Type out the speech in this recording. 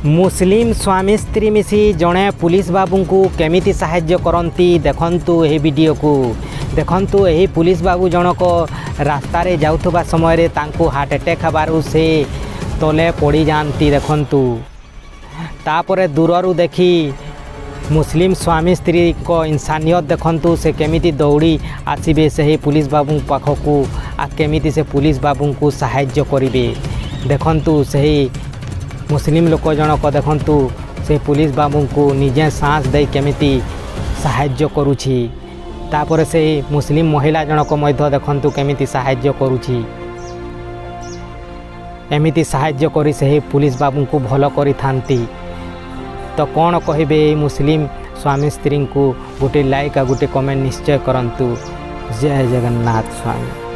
मुस्लिम स्वामी स्त्री मिसी जड़े पुलिस बाबू को केमिति साहाय्य करती देखंतु यह वीडियो को देखंतु यही पुलिस बाबू जनक रास्तार जाउथबा समय तांको हार्ट अटैक हबारु से तले पड़ी जाती देखंतु तापरे दूररू देखी मुस्लिम स्वामी स्त्री को इंसानियत देखंतु से केमिति दौड़ी आसबे से पुलिस बाबू पाखकू आ केमिति से पुलिस बाबू को साहाय्य करेंगे देखंतु से मुस्लिम लोक जनक देखंतु से पुलिस बाबू को निजे सांस दे केमिति साहाय्य करुछि तापर से मुस्लिम महिला जनक मध्य देखंतु केमिति साहाय्य करुछि एमिति साहाय्य करी से पुलिस बाबू को भल करि थांती। तो कौन कहे मुस्लिम स्वामी स्त्री को गोटे लाइक आ गोटे कमेंट निश्चय करंतु। जय जगन्नाथ स्वामी।